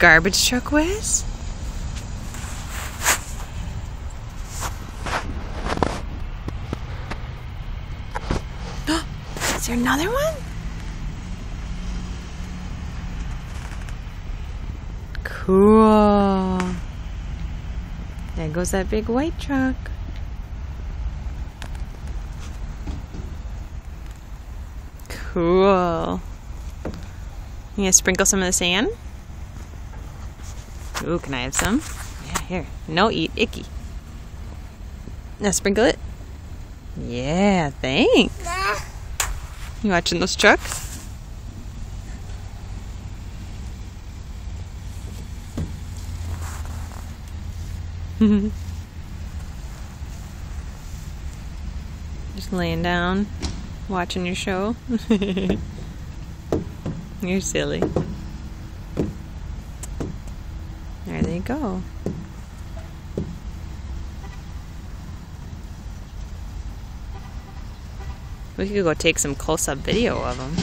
garbage truck was? Is there another one? Cool. There goes that big white truck. Cool. You gonna sprinkle some of the sand? Ooh, can I have some? Yeah, here. No, eat. Icky. Now sprinkle it. Yeah, thanks. You watching those trucks? Just laying down, watching your show. You're silly. There they go. We could go take some close-up video of them.